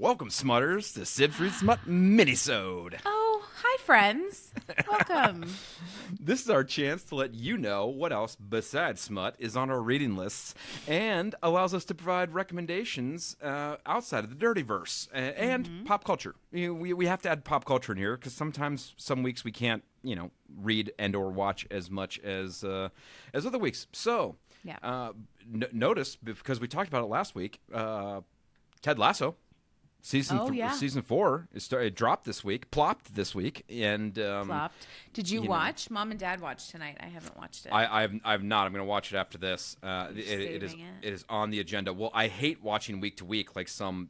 Welcome, Smutters, to Sibsreadsmut Minisode. Oh, hi, friends. Welcome. This is our chance to let you know what else besides Smut is on our reading lists and allows us to provide recommendations outside of the dirty verse and pop culture. We have to add pop culture in here because sometimes some weeks we can't, read and or watch as much as other weeks. So, notice, because we talked about it last week, Ted Lasso. Season 4 it dropped this week, plopped this week, and plopped. Did you watch? Mom and Dad watched tonight. I haven't watched it. I've not. I'm going to watch it after this. It is on the agenda. Well, I hate watching week to week like some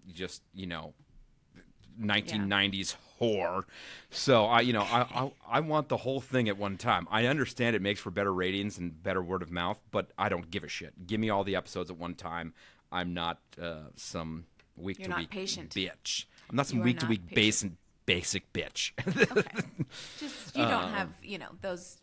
1990s whore. So I want the whole thing at one time. I understand it makes for better ratings and better word of mouth, but I don't give a shit. Give me all the episodes at one time. I'm not some week-to-week bitch. I'm not some week-to-week basic bitch. Okay. Just you don't have, those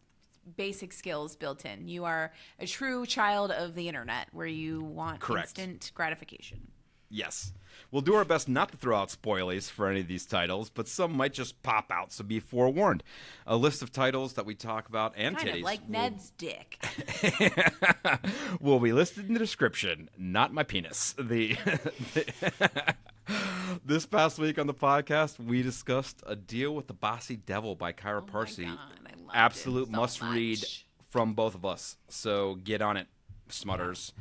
basic skills built in. You are a true child of the internet where you want instant gratification. Yes. We'll do our best not to throw out spoilies for any of these titles, but some might just pop out, so be forewarned. A list of titles that we talk about and kind titties. Of like Ned's dick. Will be listed in the description, not my penis. This past week on the podcast, we discussed A Deal with the Bossy Devil by Krya Parsi. My God, I loved Absolute it so must-read much. from both of us, so get on it, Smutters.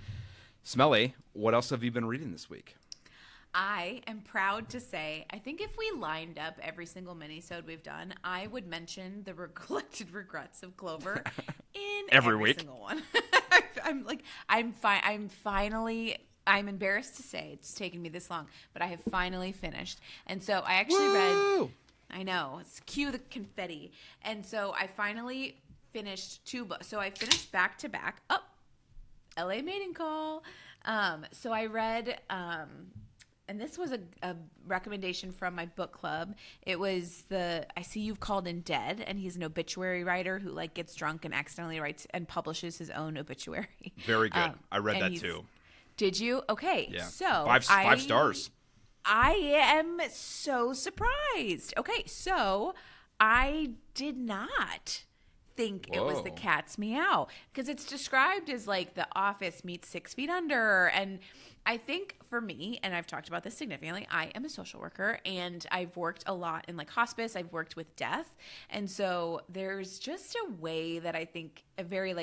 Smelly, what else have you been reading this week? I am proud to say, I think if we lined up every single minisode we've done, I would mention the collected regrets of Clover in every week. Single one. I'm embarrassed to say it's taken me this long, but I have finally finished. And so I actually read, I know, it's cue the confetti. And so I finally finished 2 books. So I finished back to back. Oh, LA Maiden Call. So I read, and this was a recommendation from my book club. It was I See You've Called in Dead, and he's an obituary writer who gets drunk and accidentally writes and publishes his own obituary. Very good. I read that too. Did you? Okay. Yeah. So 5 stars. I am so surprised. Okay. So I did not think it was The Cat's Meow because it's described as like The Office meets 6 Feet Under. And I think for me, and I've talked about this significantly, I am a social worker and I've worked a lot in hospice. I've worked with death. And so there's just a way that I think a very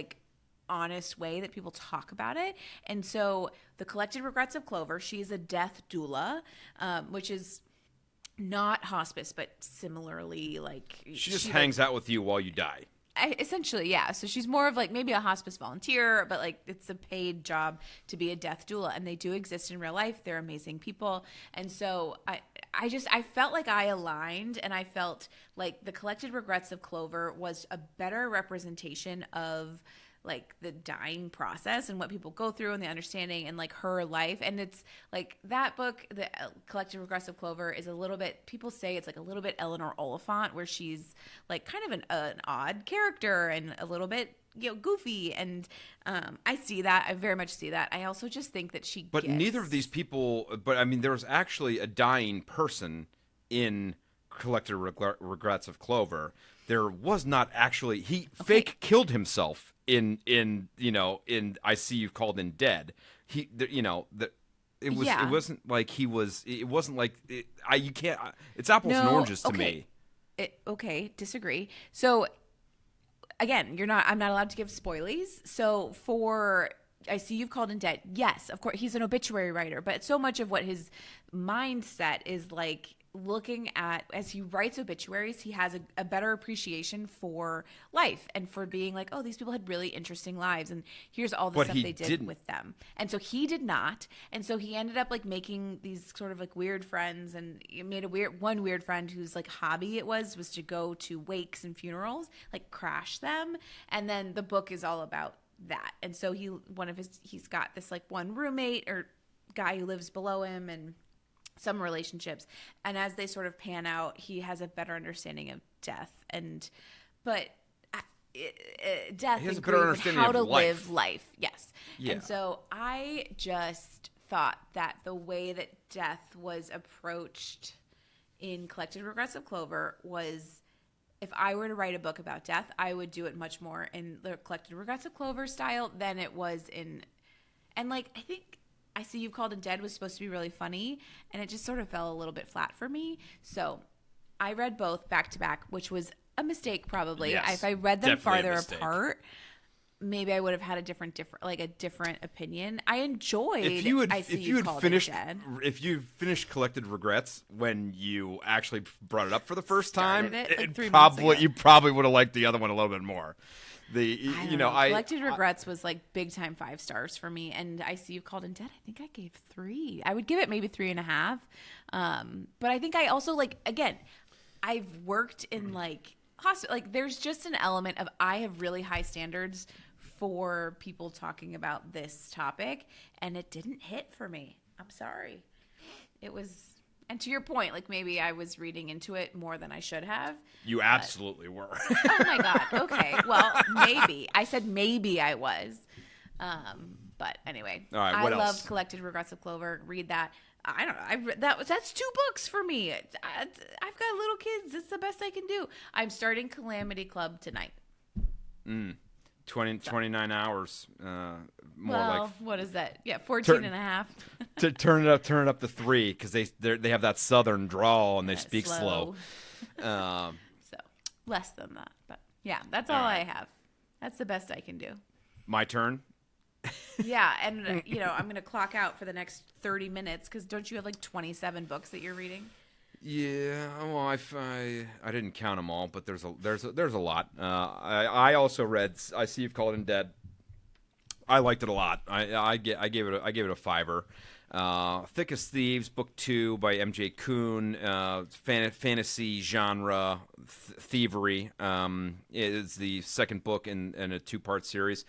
honest way that people talk about it. And so The Collected Regrets of Clover, she's a death doula, which is not hospice, but similarly she just hangs out with you while you die. Essentially, yeah. So she's more of maybe a hospice volunteer, but it's a paid job to be a death doula, and they do exist in real life. They're amazing people. And so I felt like I aligned, and I felt like The Collected Regrets of Clover was a better representation of the dying process and what people go through and the understanding and her life. And it's that book, The Collected Regrets of Clover, is a little bit, people say it's a little bit Eleanor Oliphant, where she's kind of an odd character and a little bit goofy. And I see that. I very much see that. I also just think that But neither of these people, there was actually a dying person in Collected Regrets of Clover. There was not actually, fake killed himself in I See You've Called in Dead. It wasn't like he was, it wasn't like, you can't, it's apples and oranges to me. Disagree. So again, I'm not allowed to give spoilies. So for I See You've Called in Dead, yes, of course, he's an obituary writer, but so much of what his mindset is looking at, as he writes obituaries, he has a better appreciation for life and for being these people had really interesting lives, and here's all the stuff they did with them. And so he did not, and so he ended up making these sort of weird friends, and he made one weird friend whose hobby it was to go to wakes and funerals, crash them. And then the book is all about that. And so he's got this one roommate or guy who lives below him, and some relationships, and as they sort of pan out, he has a better understanding of death and grief and how to live life. Yes. Yeah. And so I just thought that the way that death was approached in Collected Regrets of Clover was, if I were to write a book about death, I would do it much more in the Collected Regrets of Clover style than it was in, and like, I think I See You've Called Him Dead was supposed to be really funny, and it just sort of fell a little bit flat for me. So I read both back to back, which was a mistake probably. Yes, if I read them farther mistake. Apart, maybe I would have had a different opinion. I enjoyed If you finished Collected Regrets when you actually brought it up for the first time, you probably would have liked the other one a little bit more. Collected Regrets was like big time 5 stars for me, and I See You've Called Him Dead, I think I gave 3. I would give it maybe 3.5. But I think I also I've worked in hospital. There's just an element of I have really high standards for people talking about this topic, and it didn't hit for me. I'm sorry. It was, and to your point, maybe I was reading into it more than I should have. You absolutely were. Oh my God. Okay. Well, maybe. I said maybe I was. But anyway, all right, I what else? love Collected Regrets of Clover. Read that. I don't know. That's 2 books for me. I've got little kids. It's the best I can do. I'm starting Calamity Club tonight. 29 hours. What is that? Yeah, 14 and a half. To turn it up to 3 because they have that southern drawl and they speak slow. So less than that, but yeah, that's all I have. That's the best I can do. My turn. Yeah, and I'm going to clock out for the next 30 minutes because don't you have 27 books that you're reading? Yeah, well, I didn't count them all, but there's a lot. I also read I See You've Called Him Dead. I liked it a lot. I gave it a 5. Thick as Thieves, Book 2 by M.J. Kuhn. Fantasy genre thievery. It's the second book in a 2-part series.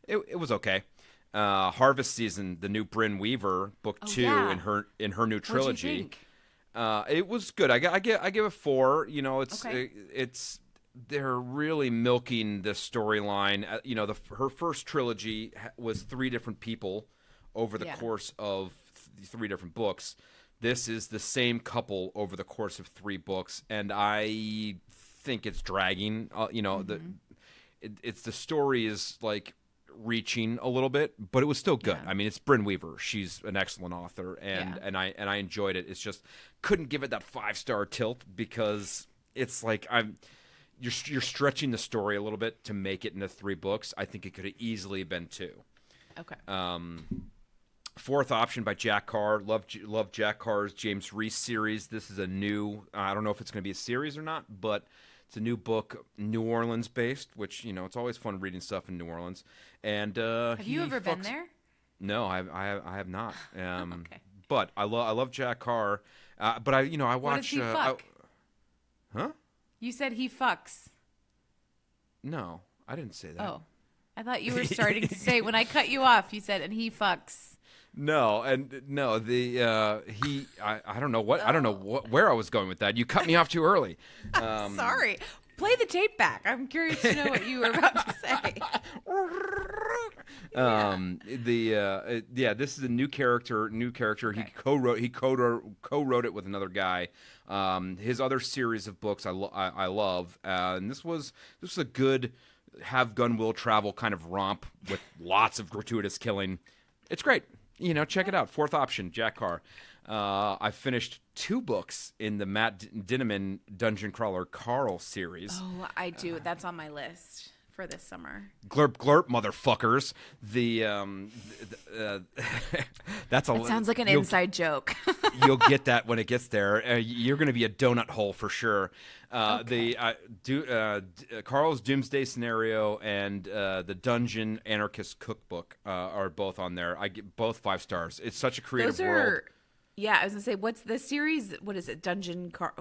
It was okay. Harvest Season, the new Brynne Weaver, Book 2 in her new trilogy. What'd you think? It was good. I give it 4. Okay. They're really milking the storyline. Her first trilogy was 3 different people over the course of 3 different books. This is the same couple over the course of 3 books, and I think it's dragging. The story is reaching a little bit, but it was still good. I mean, it's Brynne Weaver. She's an excellent author, and I enjoyed it. It's just couldn't give it that 5-star tilt because it's you're stretching the story a little bit to make it into 3 books. I think it could have easily been 2. Okay. Fourth Option by Jack Carr. Love Jack Carr's James Reese series. This is a new. I don't know if it's going to be a series or not, but it's a new book, New Orleans based, which it's always fun reading stuff in New Orleans. And have you ever been there? No, I have not. Okay. But I love Jack Carr. But I watch. What does he fuck? Huh? You said he fucks. No, I didn't say that. Oh, I thought you were starting to say when I cut you off. You said, and he fucks. No, and no, I don't know where I was going with that. You cut me off too early. Sorry. Play the tape back. I'm curious to know what you were about to say. This is a new character. Okay. He co-wrote it with another guy. His other series of books I love, and this was a good have gun will travel kind of romp with lots of gratuitous killing. It's great. Check it out. Fourth Option, Jack Carr. I finished 2 books in the Matt Dinniman Dungeon Crawler Carl series. Oh, I do. That's on my list for this summer. Glurp, glurp, motherfuckers. That sounds like an inside joke. You'll get that when it gets there. You're going to be a donut hole for sure. Okay. Carl's Doomsday Scenario and the Dungeon Anarchist Cookbook are both on there. I get both 5 stars. It's such a creative world. Yeah, I was gonna say, what's the series? What is it?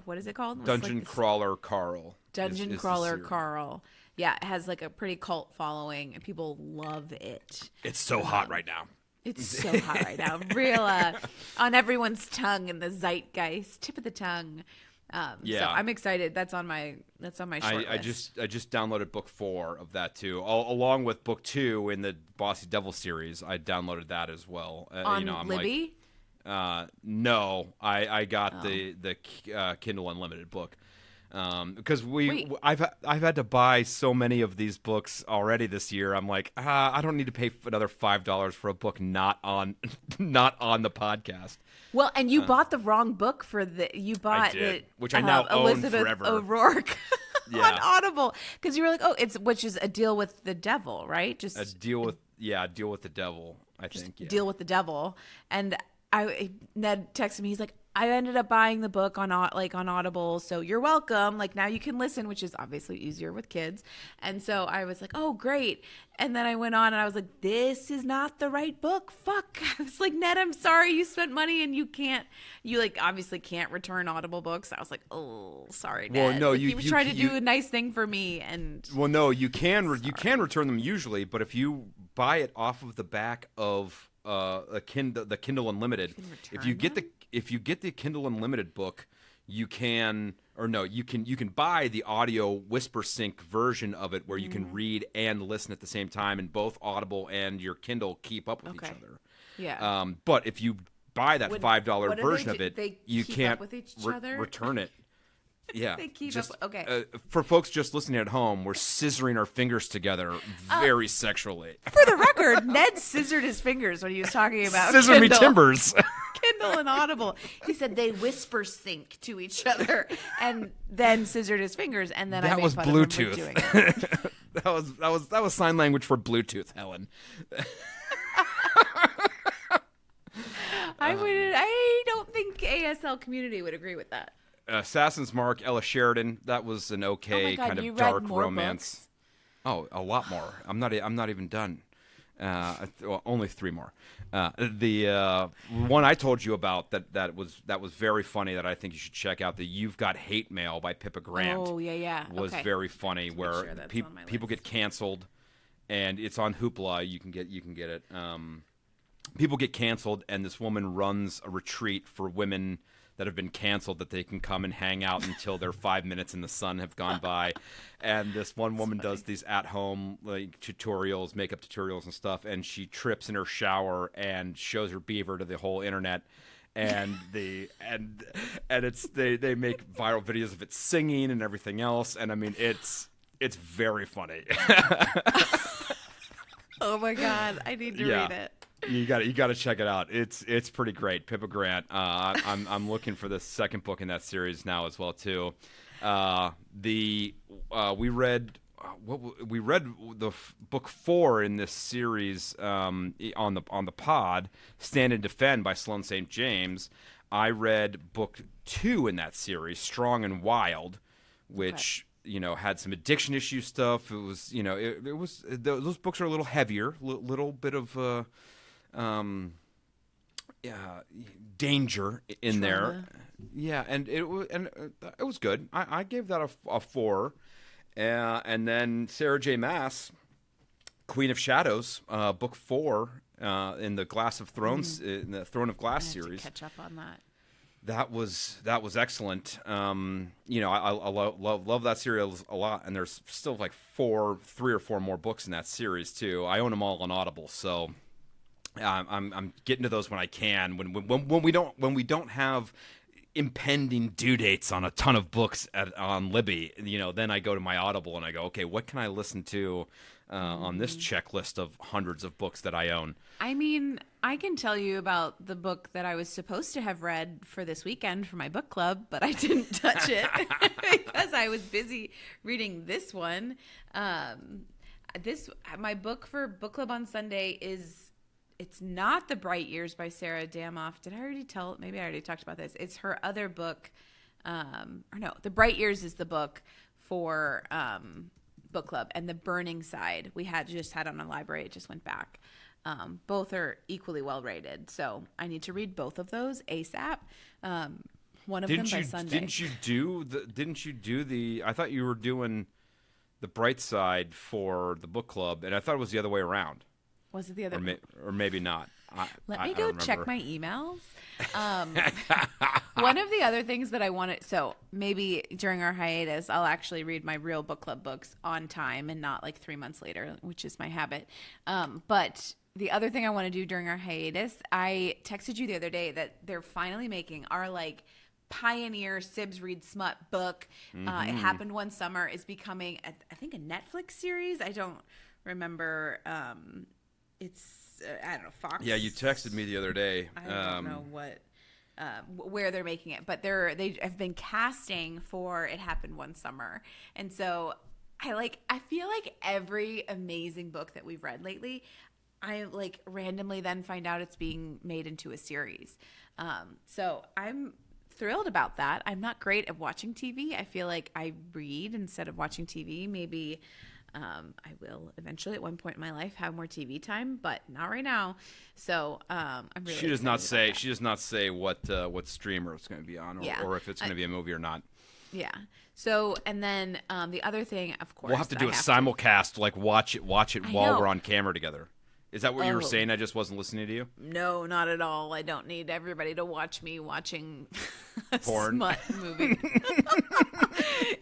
What is it called? Dungeon Crawler Carl. Dungeon Crawler Carl. Yeah, it has a pretty cult following, and people love it. It's so hot right now. It's so hot right now. Real on everyone's tongue in the zeitgeist, tip of the tongue. So I'm excited. That's on my short list. I just downloaded book 4 of that too, along with book 2 in the Bossy Devil series. I downloaded that as well. On Libby? No, I got the Kindle Unlimited book. Because I've had to buy so many of these books already this year. I'm like, I don't need to pay another $5 for a book not on the podcast. Well, and you bought the wrong book for which I now Elizabeth own forever. O'Rourke on Audible, because you were like, which is a deal with the devil, right? Just a deal with the devil. I think deal with the devil. And Ned texted me. He's like, I ended up buying the book on Audible, so you're welcome. Like, now you can listen, which is obviously easier with kids. And so I was like, oh, great. And then I went on and I was like, this is not the right book. Fuck. I was like, Ned, I'm sorry you spent money and you obviously can't return Audible books. I was like, oh, sorry, Ned. Well, no, you were trying to do a nice thing for me. And well, no, you can return them usually, but if you buy it off of the back of the Kindle Unlimited, if you get the Kindle Unlimited book, you can buy the audio whisper sync version of it where you can read and listen at the same time, and both Audible and your Kindle keep up with each other. Yeah. But if you buy that $5 version of it, you can't return it. Yeah. They keep up. Okay. For folks just listening at home, we're scissoring our fingers together very sexually. For the record, Ned scissored his fingers when he was talking about Scissor Kindle. me timbers. Kindle and Audible. He said they whisper sync to each other, and then scissored his fingers, and then that I made was fun Bluetooth. of him for doing it. that was sign language for Bluetooth, Helen. I don't think ASL community would agree with that. Assassin's Mark, Ella Sheridan. That was an okay kind of dark romance. Books? Oh, a lot more. I'm not even done. Only 3 more. The one I told you about that was very funny that I think you should check out. The You've Got Hate Mail by Pippa Grant. Oh yeah. Was very funny where people get canceled, and it's on Hoopla. You can get it. People get canceled, and this woman runs a retreat for women that have been canceled that they can come and hang out until their 5 minutes in the sun have gone by. And this one woman does these at-home tutorials, makeup tutorials and stuff, and she trips in her shower and shows her beaver to the whole internet. And they make viral videos of it singing and everything else. And I mean, it's very funny. Oh my God, I need to read it. You got to check it out. It's pretty great. Pippa Grant. I'm looking for the second book in that series now as well too. We read the book 4 in this series on the pod, Stand and Defend by Sloane St. James. I read book 2 in that series, Strong and Wild, which had some addiction issue stuff. It was those books are a little heavier, little bit of danger in there. Yeah, and it was good. I gave that a 4. And then Sarah J. Maas, Queen of Shadows, book 4 in the Glass of Thrones, in the Throne of Glass series. To catch up on that. That was excellent. I love that series a lot, and there's still like 3 or 4 more books in that series too. I own them all on Audible, so I'm getting to those when I can. When we don't have impending due dates on a ton of books on Libby, then I go to my Audible and I go, okay, what can I listen to on this checklist of hundreds of books that I own? I mean, I can tell you about the book that I was supposed to have read for this weekend for my book club, but I didn't touch it because I was busy reading this one. My book for book club on Sunday it's not The Bright Years by Sarah Damoff. Did I already tell? Maybe I already talked about this. It's her other book. The Bright Years is the book for book club, and The Burning Side we just had on a library. It just went back. Both are equally well rated, so I need to read both of those ASAP. One of them by Sunday. Didn't you do the? I thought you were doing The Bright Side for the book club, and I thought it was the other way around. Was it the other? Or maybe not. Let me go check my emails. One of the other things that I wanted, so maybe during our hiatus, I'll actually read my real book club books on time and not like 3 months later, which is my habit. But the other thing I want to do during our hiatus, I texted you the other day that they're finally making our like pioneer Sibsreadsmut book. It happened one summer, is becoming, I think, a Netflix series. I don't remember. It's, I don't know, Fox. Yeah, you texted me the other day. I don't know where they're making it, but they have been casting for It Happened One Summer. And so I feel like every amazing book that we've read lately, I like randomly then find out it's being made into a series. So I'm thrilled about that. I'm not great at watching TV. I feel like I read instead of watching TV. Maybe I will eventually at one point in my life have more TV time, but not right now. So I'm really. She does not say. She does not say what streamer it's going to be on, or if it's going to be a movie or not. Yeah. So, and then the other thing, of course, we'll have to do a simulcast, like watch it while we're on camera together. Is that what you were saying? I just wasn't listening to you? No, not at all. I don't need everybody to watch me watching a porn smut movie.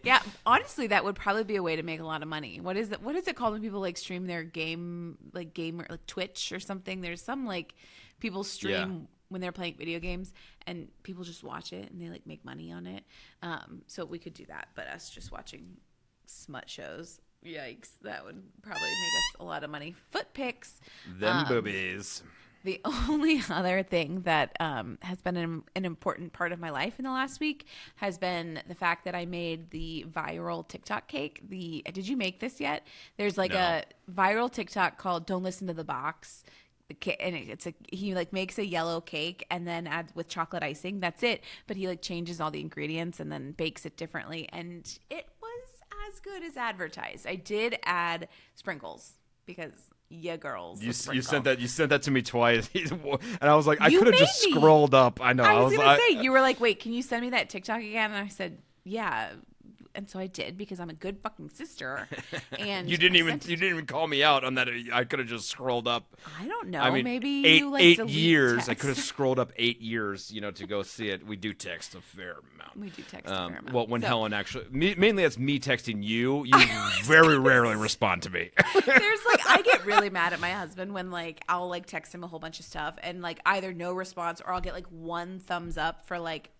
Yeah, honestly, that would probably be a way to make a lot of money. What is it called when people like stream their game, like Twitch or something? There's some like people stream when they're playing video games and people just watch it and they like make money on it. So we could do that, but us just watching smut shows. Yikes, that would probably make us a lot of money. Foot pics. Them boobies. The only other thing that has been an important part of my life in the last week has been the fact that I made the viral TikTok cake. Did you make this yet? There's like a viral TikTok called "Don't Listen to the Box," and he like makes a yellow cake and then adds with chocolate icing. That's it. But he like changes all the ingredients and then bakes it differently, and it was as good as advertised. I did add sprinkles because girls. You sent that to me twice, and I was like, I could have just scrolled up. I know. I was gonna say, you were like, wait, can you send me that TikTok again? And I said, yeah. And so I did because I'm a good fucking sister. And you didn't even call me out on that. I could have just scrolled up. I don't know. I mean, maybe you like 8 years. Text. I could have scrolled up 8 years, to go see it. We do text a fair amount. We do text a fair amount. Well, when Helen actually, mainly that's me texting you. You very rarely respond to me. There's like, I get really mad at my husband when like I'll like text him a whole bunch of stuff and like either no response or I'll get like one thumbs up for like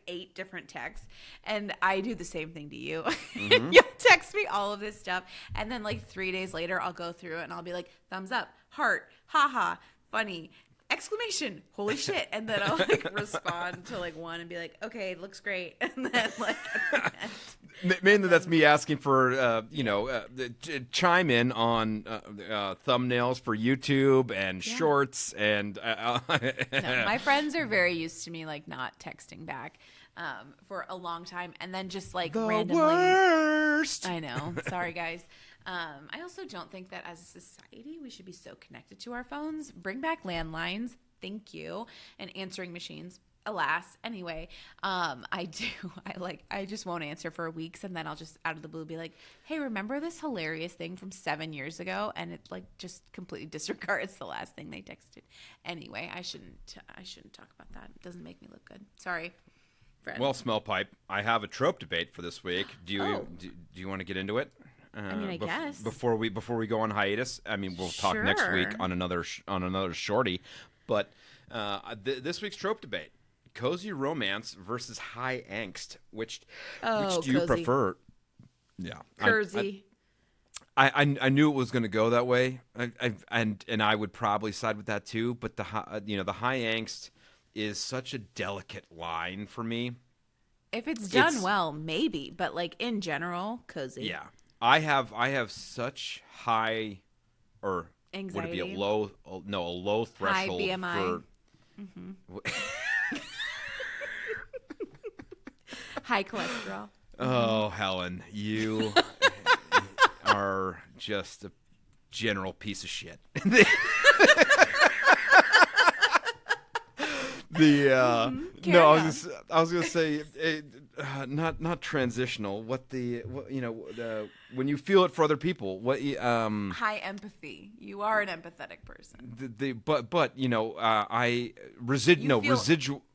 8 different texts, and I do the same thing to you. Mm-hmm. You'll text me all of this stuff, and then like 3 days later, I'll go through it and I'll be like, thumbs up, heart, haha, funny, exclamation, holy shit, and then I'll like respond to like one and be like, okay, looks great, and then like mainly that's me asking for chime in on thumbnails for YouTube and shorts and no, my friends are very used to me like not texting back for a long time, and then just like the randomly worst. I know, sorry guys. I also don't think that as a society we should be so connected to our phones. Bring back landlines, thank you, and answering machines. Alas, anyway, I just won't answer for weeks, and then I'll just out of the blue be like, hey, remember this hilarious thing from 7 years ago? And it like just completely disregards the last thing they texted. Anyway, I shouldn't talk about that. It doesn't make me look good. Sorry, friend. Well, Smell Pipe, I have a trope debate for this week. Do you want to get into it? I mean, I guess before we go on hiatus. I mean, we'll talk next week on another shorty. But this week's trope debate: cozy romance versus high angst. Which do you prefer? Yeah, cozy. I knew it was going to go that way, and I would probably side with that too. But the high angst is such a delicate line for me. If it's done well, maybe, but like in general, cozy. Yeah. I have such high, or anxiety. Would it be a low threshold high BMI. for high cholesterol. Oh, Helen, you are just a general piece of shit. I was gonna say not transitional. When you feel it for other people, high empathy. You are an empathetic person.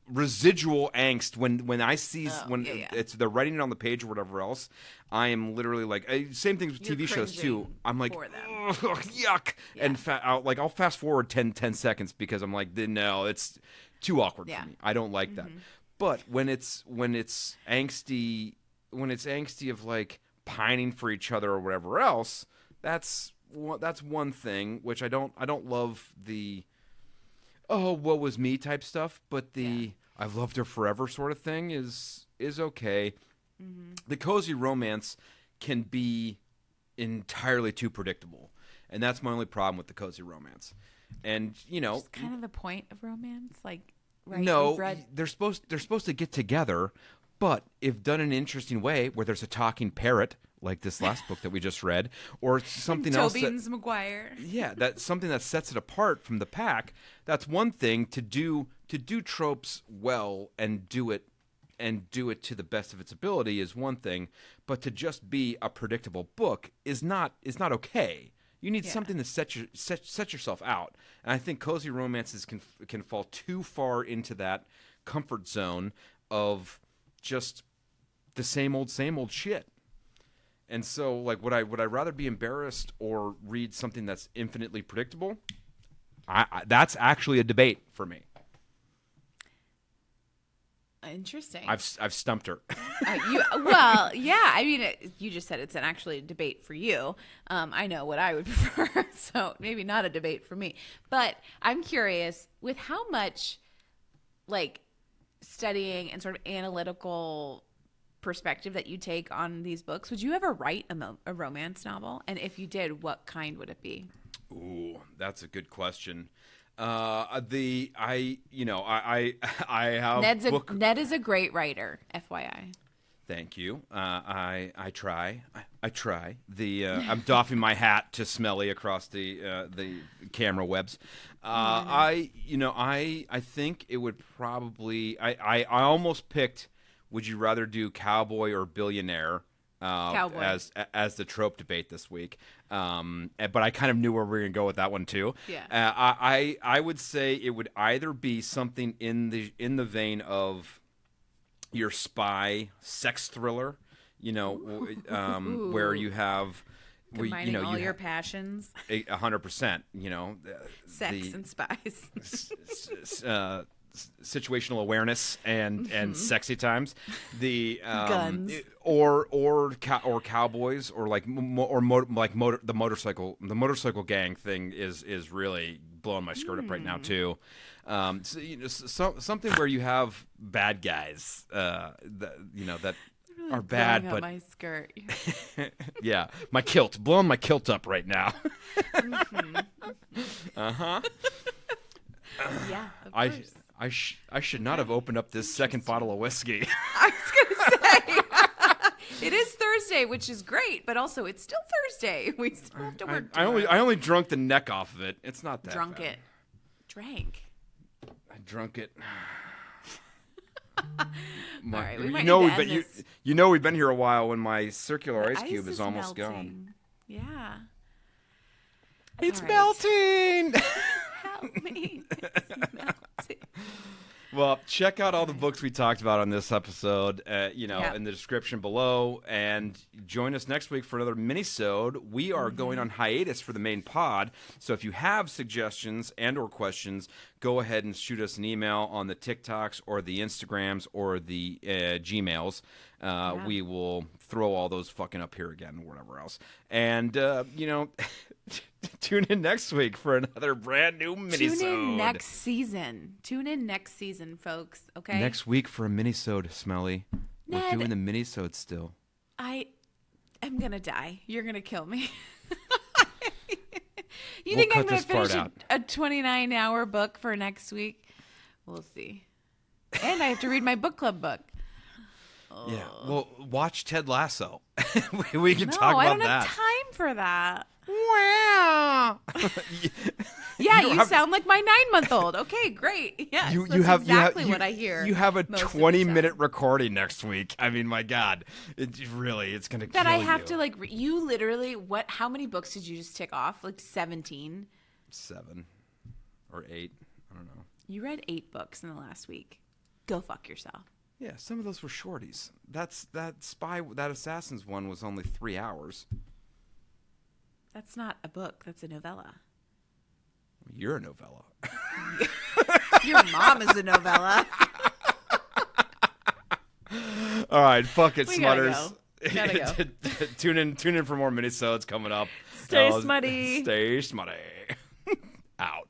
Residual angst when I see it's they're writing it on the page or whatever else. I am literally like same things with TV shows too. I'm like yuck, yeah. and I'll fast forward 10 seconds because I'm like no, it's too awkward for me. I don't like that. But when it's angsty of like pining for each other or whatever else, that's one thing which I don't love the what was me type stuff, but the I've loved her forever sort of thing is okay. The cozy romance can be entirely too predictable, and that's my only problem with the cozy romance. And it's kind of the point of romance, like right? No, they're supposed to get together, but if done in an interesting way, where there's a talking parrot like this last book that we just read, or something else. Tobin's Maguire. Yeah, that's something that sets it apart from the pack. That's one thing to do tropes well and do it to the best of its ability is one thing, but to just be a predictable book is not okay. You need something to set yourself out, and I think cozy romances can fall too far into that comfort zone of just the same old shit. And so, like, would I rather be embarrassed or read something that's infinitely predictable? That's actually a debate for me. Interesting. I've stumped her. I mean, you just said it's actually a debate for you. I know what I would prefer, so maybe not a debate for me. But I'm curious, with how much, like, studying and sort of analytical perspective that you take on these books, would you ever write a romance novel? And if you did, what kind would it be? Ooh, that's a good question. I have Ned is a great writer, FYI. Thank you. I try. I'm doffing my hat to Smelly across the camera webs. I think it would probably. I almost picked. Would you rather do cowboy or billionaire? As the trope debate this week, but I kind of knew where we were gonna go with that one too. Yeah. I would say it would either be something in the vein of your spy sex thriller, where you have combining all your passions, 100%. Sex and spies. Situational awareness and sexy times, the guns, or cowboys, or the motorcycle gang thing is really blowing my skirt up right now too. Something where you have bad guys that really are bad, but my skirt. yeah, blowing my kilt up right now. Yeah, of course. I should not have opened up this second bottle of whiskey. I was going to say, it is Thursday, which is great, but also it's still Thursday. We still have to work tomorrow. I only drunk the neck off of it. It's not that Drunk bad. it. Drank. I drunk it. All right, we might we've been here a while when my circular ice cube is almost melting. gone. Yeah. It's melting! Help me. It's melting. Well, check out all the books we talked about on this episode, in the description below, and join us next week for another minisode. We are going on hiatus for the main pod, so if you have suggestions and or questions, go ahead and shoot us an email on the TikToks or the Instagrams or the Gmails. We will throw all those fucking up here again or whatever else. And, tune in next week for another brand new minisode. Tune in next season, folks, okay? Next week for a minisode, Smelly. Ned, we're doing the minisode still. I am going to die. You're going to kill me. We'll think I'm cut going to this finish part a 29-hour book for next week? We'll see. And I have to read my book club book. Yeah, well, watch Ted Lasso. we can talk about that. I don't have time for that. Wow. Yeah, you sound like my 9-month-old. Okay, great. Yes, that's exactly what I hear. You have a 20-minute recording next week. I mean, my God, it's going to kill you. That I have to you literally, how many books did you just tick off? Like 17? 7 or 8. I don't know. You read 8 books in the last week. Go fuck yourself. Yeah, some of those were shorties. That Assassins one was only 3 hours. That's not a book. That's a novella. You're a novella. Your mom is a novella. All right, fuck it, We Smutters. Gotta go. Tune in for more minisodes coming up. Stay smutty. Stay smutty. Out.